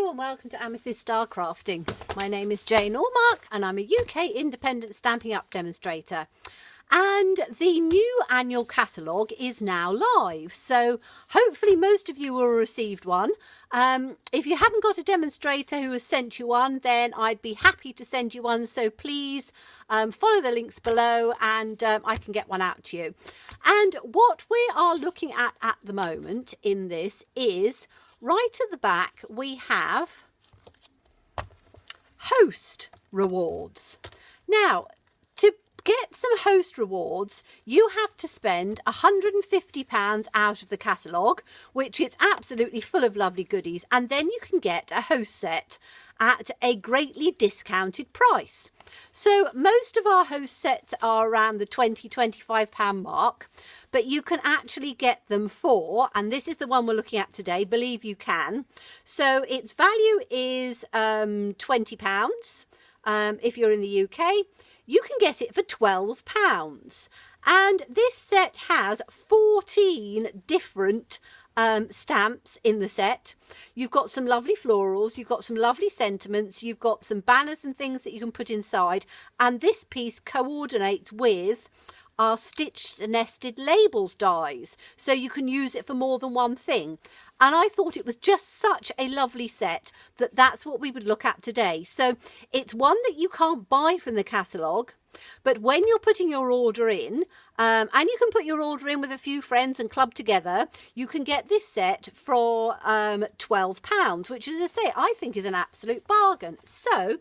Hello and welcome to Amethyst Star Crafting. My name is Jane Allmark and I'm a UK independent Stampin' Up demonstrator. And the new annual catalogue is now live, so hopefully most of you will have received one. If you haven't got a demonstrator who has sent you one, then I'd be happy to send you one, so please follow the links below and I can get one out to you. And what we are looking at the moment in this is, right at the back we have host rewards. Now, to get some host rewards, you have to spend £150 out of the catalogue, which is absolutely full of lovely goodies, and then you can get a host set at a greatly discounted price. So most of our host sets are around the £20–25 mark, but you can actually get them for, and this is the one we're looking at today, believe you can. So its value is £20. If you're in the UK, you can get it for £12. And this set has 14 different stamps in the set. You've got some lovely florals, you've got some lovely sentiments, you've got some banners and things that you can put inside, and this piece coordinates with our stitched nested labels dies, so you can use it for more than one thing. And I thought it was just such a lovely set that that's what we would look at today. So it's one that you can't buy from the catalogue, but when you're putting your order in, and you can put your order in with a few friends and club together, you can get this set for £12, which, as I say, I think is an absolute bargain. So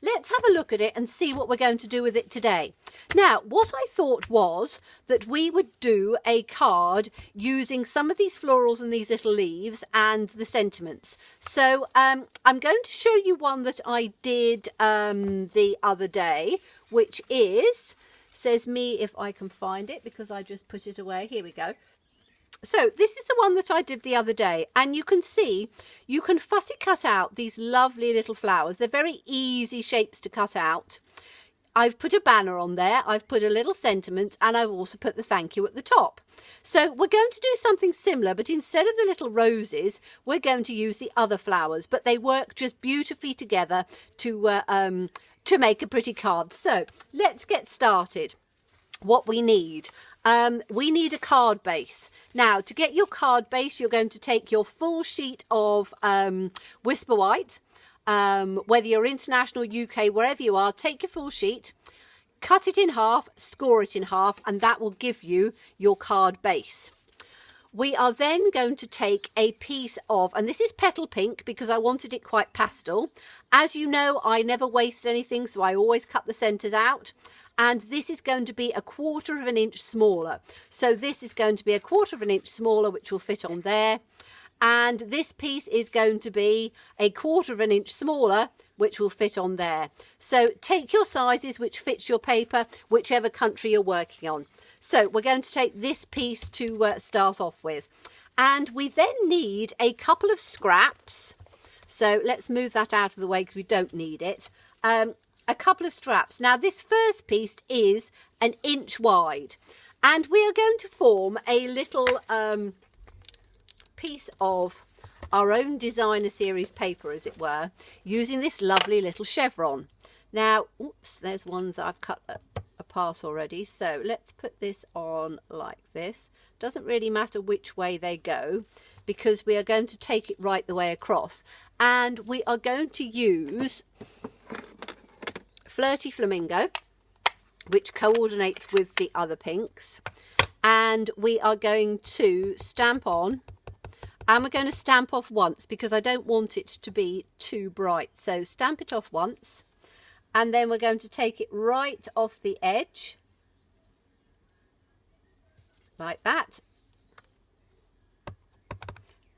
let's have a look at it and see what we're going to do with it today. Now, what I thought was that we would do a card using some of these florals and these little leaves and the sentiments. So I'm going to show you one that I did the other day, which is, says me if I can find it because I just put it away. Here we go. So this is the one that I did the other day, and you can see you can fussy cut out these lovely little flowers. They're very easy shapes to cut out. I've put a banner on there, I've put a little sentiment, and I've also put the thank you at the top. So we're going to do something similar, but instead of the little roses, we're going to use the other flowers, but they work just beautifully together to make a pretty card. So let's get started. What we need a card base. Now, to get your card base, you're going to take your full sheet of Whisper White, whether you're international, UK, wherever you are, take your full sheet, cut it in half, score it in half, and that will give you your card base. We are then going to take a piece of, and this is Petal Pink because I wanted it quite pastel. As you know, I never waste anything, so I always cut the centres out. And this is going to be 1/4 of an inch smaller. So this is going to be 1/4 of an inch smaller, which will fit on there. And this piece is going to be 1/4 of an inch smaller, which will fit on there. So take your sizes, which fits your paper, whichever country you're working on. So we're going to take this piece to start off with. And we then need a couple of scraps. So let's move that out of the way because we don't need it. A couple of straps. Now this first piece is 1 inch wide, and we are going to form a little piece of our own designer series paper, as it were, using this lovely little chevron. Now, oops, there's ones that I've cut apart already, so let's put this on like this. Doesn't really matter which way they go because we are going to take it right the way across, and we are going to use Flirty Flamingo, which coordinates with the other pinks, and we are going to stamp on, and we're going to stamp off once because I don't want it to be too bright. So stamp it off once, and then we're going to take it right off the edge like that,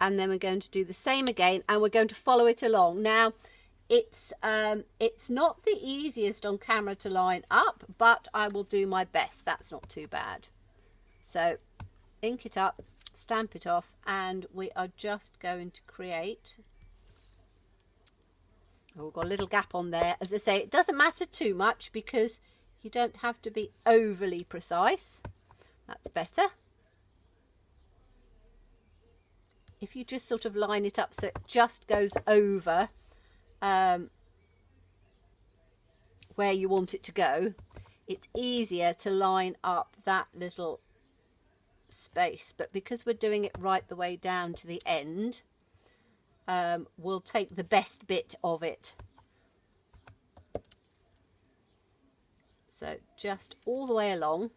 and then we're going to do the same again, and we're going to follow it along. Now it's not the easiest on camera to line up, but I will do my best. That's not too bad. So ink it up, stamp it off, and we are just going to create, oh, we've got a little gap on there. As I say, it doesn't matter too much because you don't have to be overly precise. That's better. if you just sort of line it up so it just goes over where you want it to go, it's easier to line up that little space. But because we're doing it right the way down to the end, we'll take the best bit of it. So just all the way along.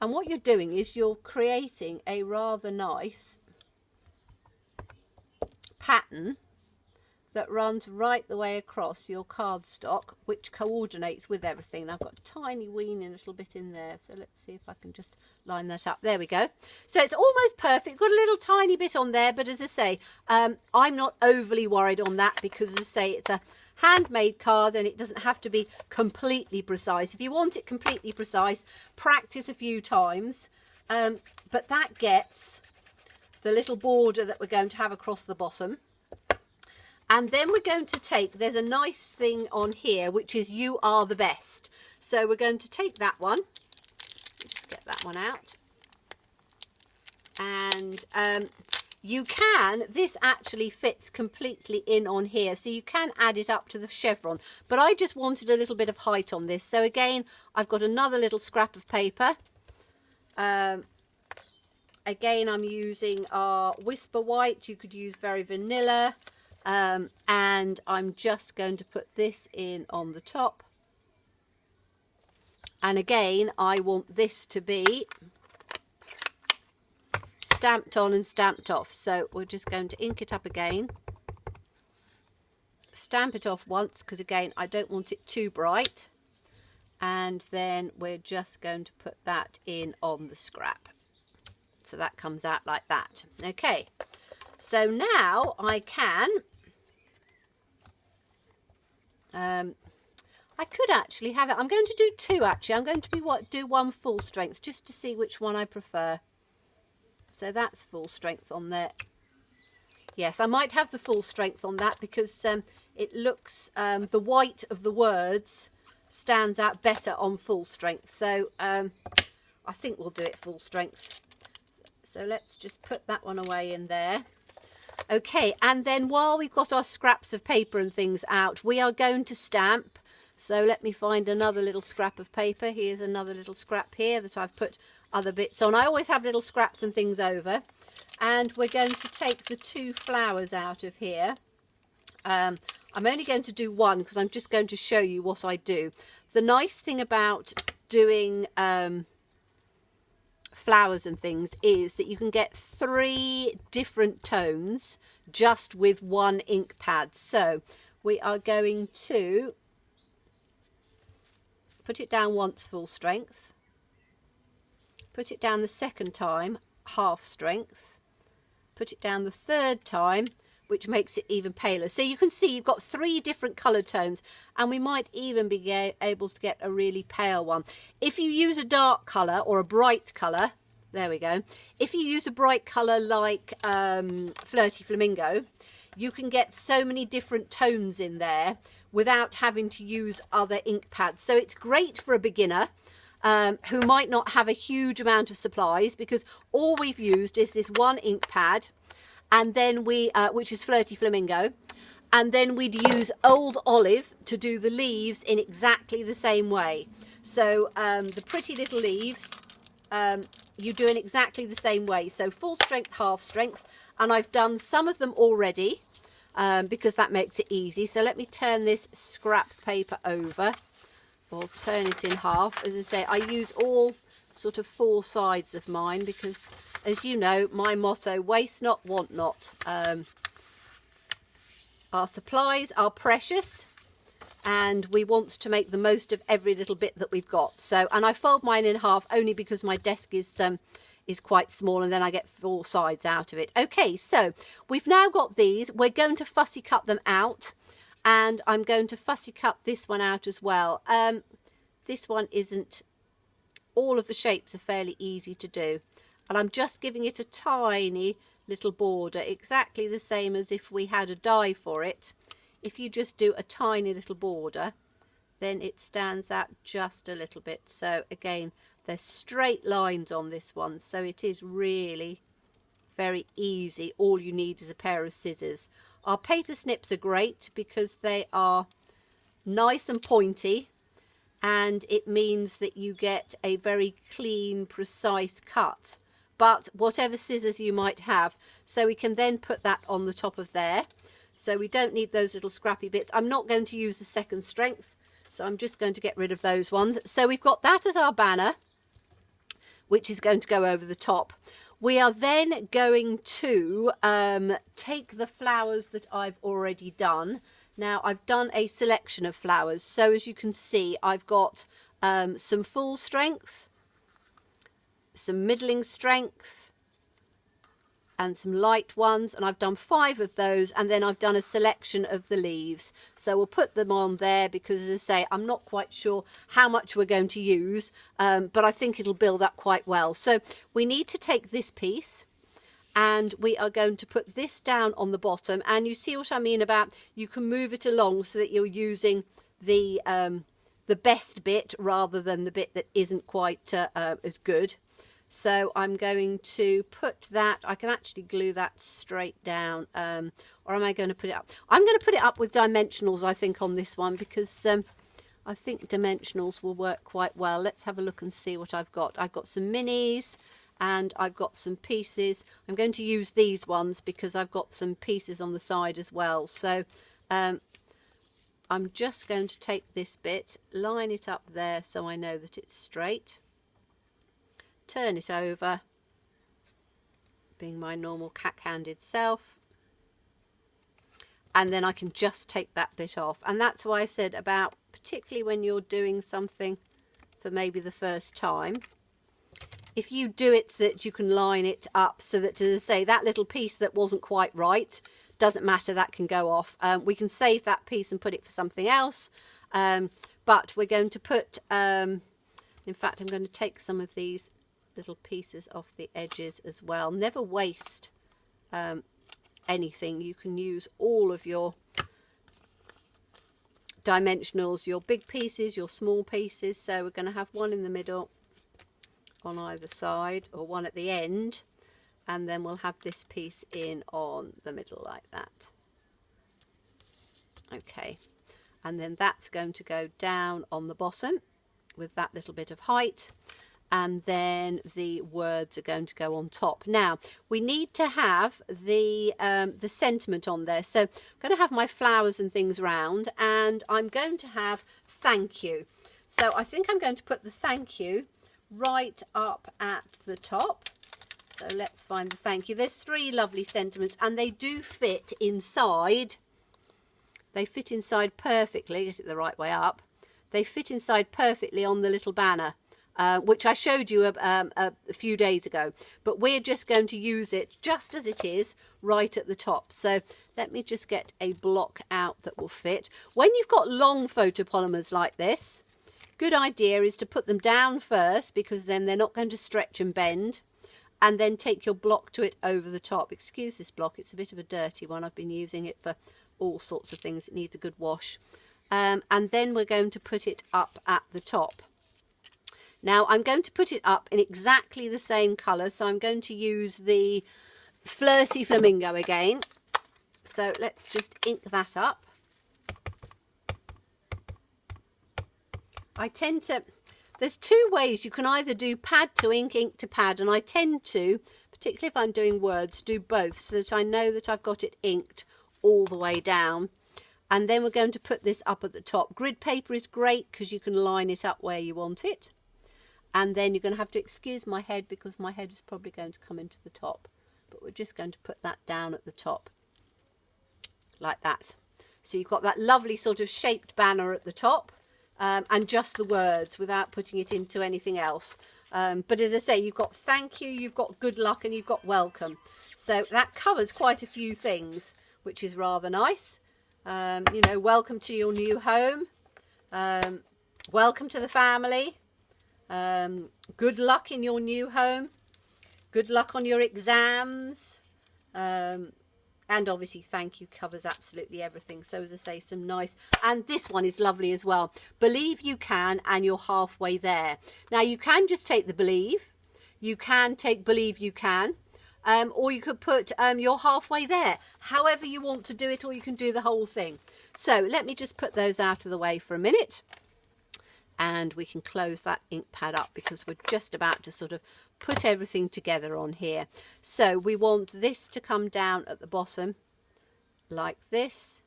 And what you're doing is you're creating a rather nice pattern that runs right the way across your cardstock, which coordinates with everything. Now I've got a tiny weeny little bit in there, so let's see if I can just line that up. There we go. So it's almost perfect. Got a little tiny bit on there, but as I say, I'm not overly worried on that because, as I say, it's a handmade card and it doesn't have to be completely precise. If you want it completely precise, practice a few times, but that gets the little border that we're going to have across the bottom. And then we're going to take, there's a nice thing on here, which is "You Are the Best." So we're going to take that one. Just get that one out. And you can, this actually fits completely in on here. So you can add it up to the chevron. But I just wanted a little bit of height on this. So again, I've got another little scrap of paper. Again, I'm using our Whisper White. You could use Very Vanilla. And I'm just going to put this in on the top. And again, I want this to be stamped on and stamped off. So we're just going to ink it up again. Stamp it off once, because again, I don't want it too bright. And then we're just going to put that in on the scrap. So that comes out like that. Okay. So now I can... I could actually have it. I'm going to do two actually. I'm going to do one full strength just to see which one I prefer. So that's full strength on there. Yes, I might have the full strength on that because it looks, the white of the words stands out better on full strength. So I think we'll do it full strength. So let's just put that one away in there. Okay, and then while we've got our scraps of paper and things out, we are going to stamp. So let me find another little scrap of paper. Here's another little scrap here that I've put other bits on. I always have little scraps and things over. And we're going to take the two flowers out of here. I'm only going to do one because I'm just going to show you what I do. The nice thing about doing... flowers and things is that you can get 3 different tones just with one ink pad. So we are going to put it down once full strength, put it down the second time half strength, put it down the third time, which makes it even paler. So you can see you've got 3 different colour tones, and we might even be able to get a really pale one. If you use a dark colour or a bright colour, there we go. If you use a bright colour like Flirty Flamingo, you can get so many different tones in there without having to use other ink pads. So it's great for a beginner who might not have a huge amount of supplies, because all we've used is this one ink pad, and then we, which is Flirty Flamingo, and then we'd use Old Olive to do the leaves in exactly the same way. So the pretty little leaves, you do in exactly the same way. So full strength, half strength, and I've done some of them already because that makes it easy. So let me turn this scrap paper over, or turn it in half. As I say, I use all sort of 4 sides of mine because, as you know, my motto, waste not, want not. Our supplies are precious and we want to make the most of every little bit that we've got. So, and I fold mine in half only because my desk is quite small, and then I get 4 sides out of it. Okay, so we've now got these. We're going to fussy cut them out, and I'm going to fussy cut this one out as well. This one isn't, all of the shapes are fairly easy to do, and I'm just giving it a tiny little border, exactly the same as if we had a die for it. If you just do a tiny little border, then it stands out just a little bit. So again, there's straight lines on this one, so it is really Very easy. All you need is a pair of scissors. Our paper snips are great because they are nice and pointy, and it means that you get a very clean, precise cut. But whatever scissors you might have, so we can then put that on the top of there. So we don't need those little scrappy bits. I'm not going to use the second strength, so I'm just going to get rid of those ones. So we've got that as our banner, which is going to go over the top. We are then going to take the flowers that I've already done. Now, I've done a selection of flowers. So as you can see, I've got some full strength, some middling strength, and some light ones, and I've done 5 of those, and then I've done a selection of the leaves. So we'll put them on there because, as I say, I'm not quite sure how much we're going to use, but I think it'll build up quite well. So we need to take this piece, and we are going to put this down on the bottom, and you see what I mean about you can move it along so that you're using the best bit rather than the bit that isn't quite as good. So I'm going to put that, I can actually glue that straight down, or am I going to put it up? I'm going to put it up with dimensionals, I think, on this one, because I think dimensionals will work quite well. Let's have a look and see what I've got. I've got some minis, and I've got some pieces. I'm going to use these ones because I've got some pieces on the side as well. So I'm just going to take this bit, line it up there so I know that it's straight. Turn it over, being my normal cat-handed self, and then I can just take that bit off. And that's why I said about, particularly when you're doing something for maybe the first time, if you do it so that you can line it up so that, as I say, that little piece that wasn't quite right, doesn't matter, that can go off. We can save that piece and put it for something else, but we're going to put, in fact, I'm going to take some of these little pieces off the edges as well. Never waste anything. You can use all of your dimensionals, your big pieces, your small pieces. So we're going to have one in the middle on either side, or one at the end, and then we'll have this piece in on the middle like that. Okay, and then that's going to go down on the bottom with that little bit of height, and then the words are going to go on top. Now we need to have the sentiment on there, so I'm going to have my flowers and things round, and I'm going to have thank you. So I think I'm going to put the thank you right up at the top. So let's find the thank you. There's 3 lovely sentiments, and they do fit inside. They fit inside perfectly. Get it the right way up. They fit inside perfectly on the little banner, which I showed you a few days ago. But we're just going to use it just as it is right at the top. So let me just get a block out that will fit. When you've got long photopolymers like this, good idea is to put them down first, because then they're not going to stretch and bend, and then take your block to it over the top. Excuse this block, it's a bit of a dirty one. I've been using it for all sorts of things. It needs a good wash. And then we're going to put it up at the top. Now I'm going to put it up in exactly the same colour, so I'm going to use the Flirty Flamingo again. So let's just ink that up. I tend to, there's 2 ways you can either do pad to ink, ink to pad, and I tend to, particularly if I'm doing words, do both so that I know that I've got it inked all the way down. And then we're going to put this up at the top. Grid paper is great because you can line it up where you want it. And then you're going to have to excuse my head because my head is probably going to come into the top. But we're just going to put that down at the top like that. So you've got that lovely sort of shaped banner at the top, and just the words without putting it into anything else. But as I say, you've got thank you, you've got good luck, and you've got welcome. So that covers quite a few things, which is rather nice. You know, welcome to your new home, welcome to the family, good luck in your new home, good luck on your exams, and obviously thank you covers absolutely everything. So as I say, some nice, and this one is lovely as well. Believe you can, and you're halfway there. Now you can just take the believe, you can take believe you can. or you could put your halfway there, however you want to do it, or you can do the whole thing. So let me just put those out of the way for a minute, and we can close that ink pad up because we're just about to sort of put everything together on here. So we want this to come down at the bottom like this,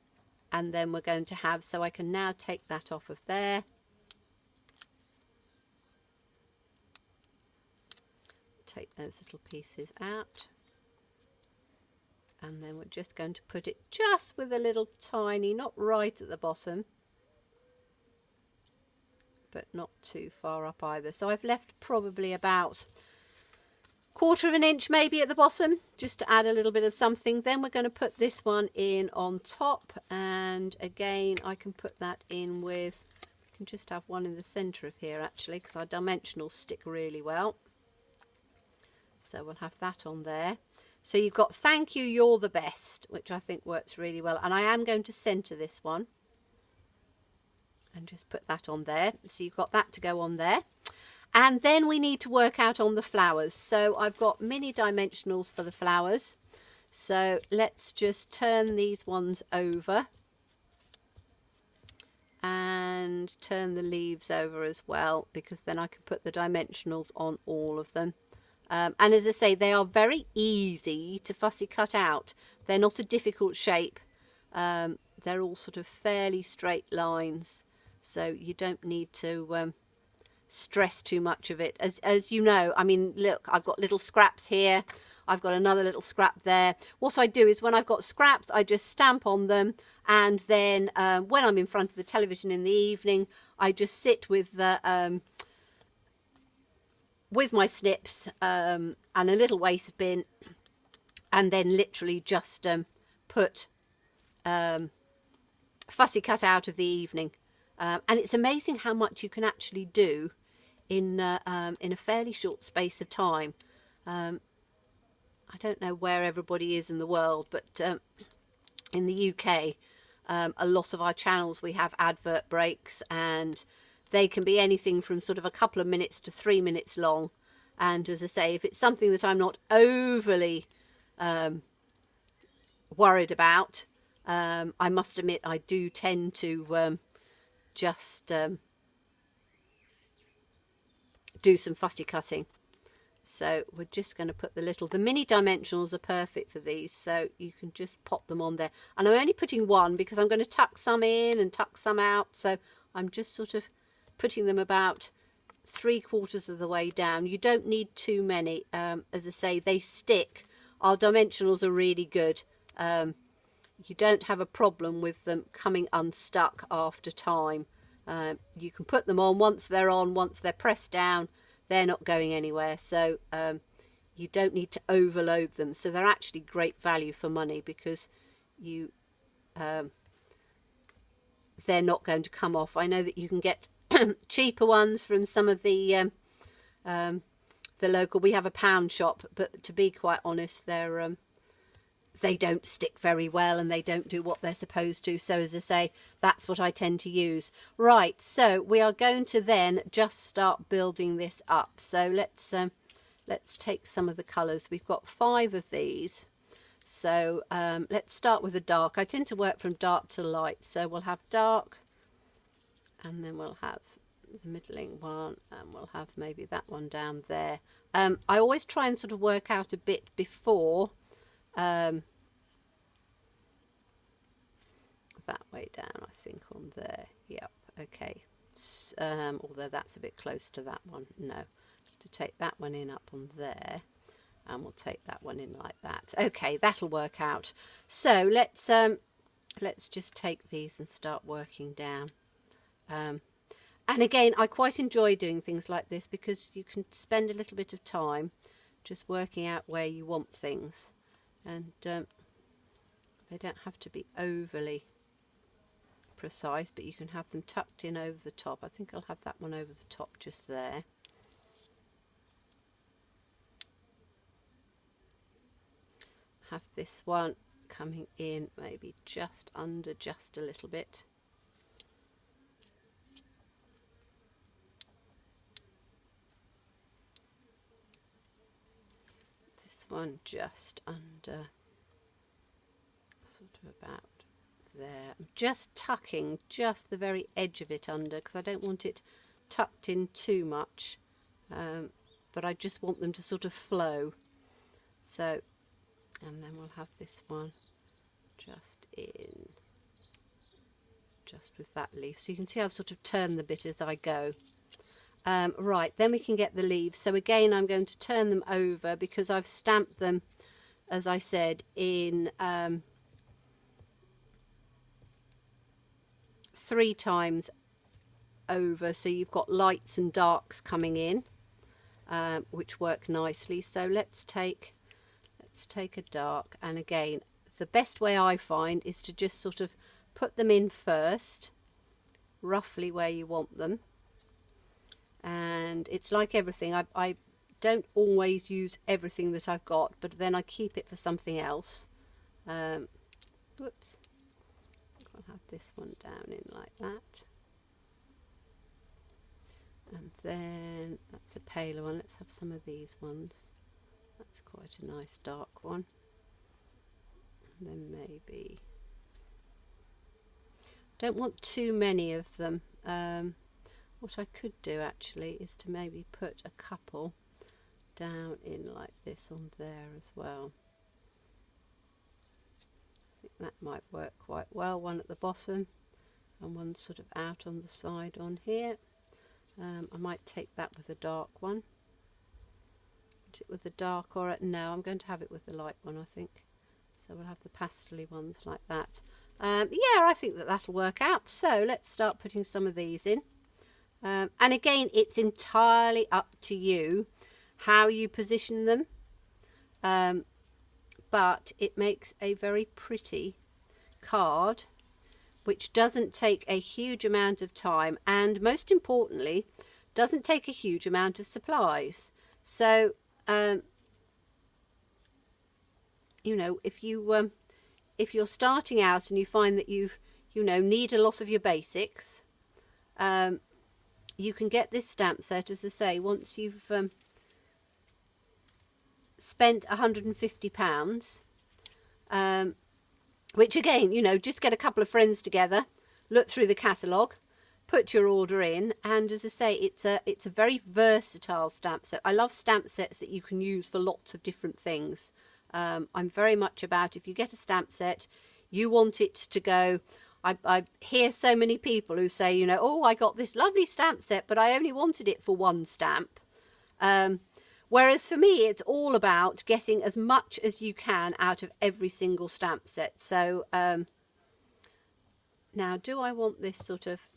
and then we're going to have, so I can now take that off of there. Take those little pieces out, and then we're just going to put it just with a little tiny, not right at the bottom, but not too far up either. So I've left probably about 1/4 of an inch maybe at the bottom, just to add a little bit of something. Then we're going to put this one in on top, and again I can put that in with, I can just have one in the centre of here actually, because our dimensionals stick really well. So we'll have that on there. So you've got thank you, you're the best, which I think works really well. And I am going to centre this one and just put that on there. So you've got that to go on there. And then we need to work out on the flowers. So I've got mini dimensionals for the flowers. So let's just turn these ones over and turn the leaves over as well, because then I can put the dimensionals on all of them. And as I say, they are very easy to fussy cut out. They're not a difficult shape. They're all sort of fairly straight lines, so you don't need to stress too much of it. As you know, I mean, look, I've got little scraps here. I've got another little scrap there. What I do is when I've got scraps, I just stamp on them, and then when I'm in front of the television in the evening, I just sit with the with my snips and a little waste bin, and then literally just put fussy cut out of the evening. And it's amazing how much you can actually do in a fairly short space of time. I don't know where everybody is in the world, but in the UK, a lot of our channels, we have advert breaks, and they can be anything from sort of a couple of minutes to 3 minutes long. And as I say, if it's something that I'm not overly worried about, I must admit I do tend to just do some fussy cutting. So we're just going to put the mini dimensionals are perfect for these, so you can just pop them on there. And I'm only putting one because I'm going to tuck some in and tuck some out, so I'm just sort of putting them about 3/4 of the way down. You don't need too many. As I say, they stick. Our dimensionals are really good. You don't have a problem with them coming unstuck after time. You can put them on once they're pressed down, they're not going anywhere. So you don't need to overload them. So they're actually great value for money, because you they're not going to come off. I know that you can get cheaper ones from some of the local, we have a pound shop, but to be quite honest, they don't stick very well, and they don't do what they're supposed to. So as I say, that's what I tend to use. Right, so we are going to then just start building this up. So let's take some of the colours. We've got 5 of these. So let's start with the dark. I tend to work from dark to light. So we'll have dark, and then we'll have the middling one, and we'll have maybe that one down there. I always try and sort of work out a bit before that way down, I think, on there. Yep, okay. Although that's a bit close to that one. No, to take that one in up on there, and we'll take that one in like that. Okay, that'll work out. So let's just take these and start working down. And again, I quite enjoy doing things like this, because you can spend a little bit of time just working out where you want things, and they don't have to be overly precise, but you can have them tucked in over the top. I think I'll have that one over the top just there. Have this one coming in maybe just under, just a little bit. this one just under, sort of about there. I'm just tucking just the very edge of it under because I don't want it tucked in too much, but I just want them to sort of flow. So, and then we'll have this one just in, just with that leaf. So you can see I've sort of turned the bit as I go. Right, then we can get the leaves. So again, I'm going to turn them over because I've stamped them, as I said, in 3 times over. So you've got lights and darks coming in, which work nicely. So let's take a dark, and again, the best way I find is to just sort of put them in first, roughly where you want them. And it's like everything, I don't always use everything that I've got, but then I keep it for something else. Whoops, I'll have this one down in like that. And then that's a paler one. Let's have some of these ones. That's quite a nice dark one. And then maybe, don't want too many of them. What I could do actually is to maybe put a couple down in like this on there as well. I think that might work quite well. One at the bottom and one sort of out on the side on here. I might take that with a dark one. Put it with the dark, or no, I'm going to have it with the light one, I think. So we'll have the pastel-y ones like that. Yeah, I think that that'll work out. So let's start putting some of these in. And again, it's entirely up to you how you position them. But it makes a very pretty card, which doesn't take a huge amount of time, and most importantly, doesn't take a huge amount of supplies. So, you know, if you're starting out and you find that you need a lot of your basics, you can get this stamp set, as I say, once you've spent £150. Which again, you know, just get a couple of friends together, look through the catalogue, put your order in, and as I say, it's a very versatile stamp set. I love stamp sets that you can use for lots of different things. I'm very much about, if you get a stamp set, you want it to go. I hear so many people who say, you know, oh, I got this lovely stamp set, but I only wanted it for one stamp. Whereas for me, it's all about getting as much as you can out of every single stamp set. So now, do I want this sort of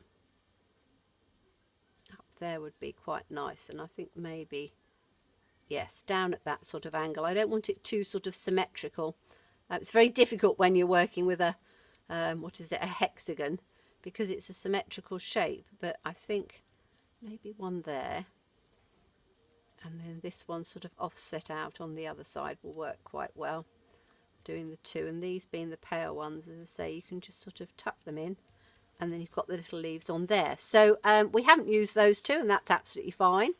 up there would be quite nice. And I think maybe, yes, down at that sort of angle. I don't want it too sort of symmetrical. It's very difficult when you're working with a, what is it, a hexagon, because it's a symmetrical shape. But I think maybe one there. And then this one sort of offset out on the other side will work quite well, doing the two. And these being the pale ones, as I say, you can just sort of tuck them in, and then you've got the little leaves on there. So we haven't used those two, and that's absolutely fine.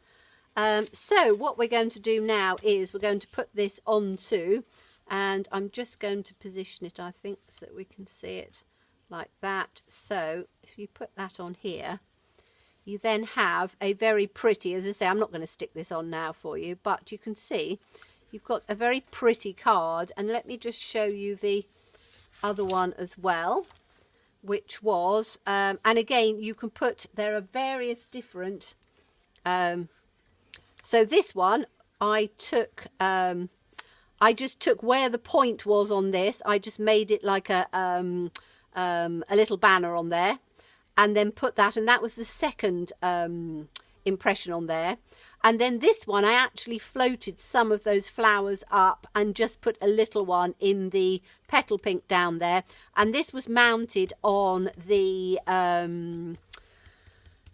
So what we're going to do now is we're going to put this onto, and I'm just going to position it, I think, so that we can see it like that. So if you put that on here, you then have a very pretty, as I say, I'm not going to stick this on now for you, but you can see you've got a very pretty card. And let me just show you the other one as well, which was, and again, you can put, there are various different, so this one, I just took where the point was on this, I just made it like a little banner on there. And then put that, and that was the second impression on there. And then this one, I actually floated some of those flowers up and just put a little one in the petal pink down there. And this was mounted on the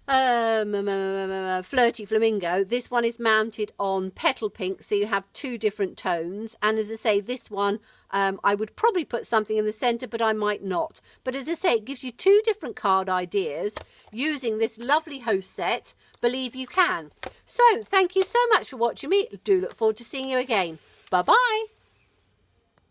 Flirty Flamingo. This one is mounted on petal pink, so you have two different tones. And as I say, this one, I would probably put something in the centre, but I might not. But as I say, it gives you two different card ideas using this lovely host set. Believe you can. So thank you so much for watching me. Do look forward to seeing you again. Bye-bye.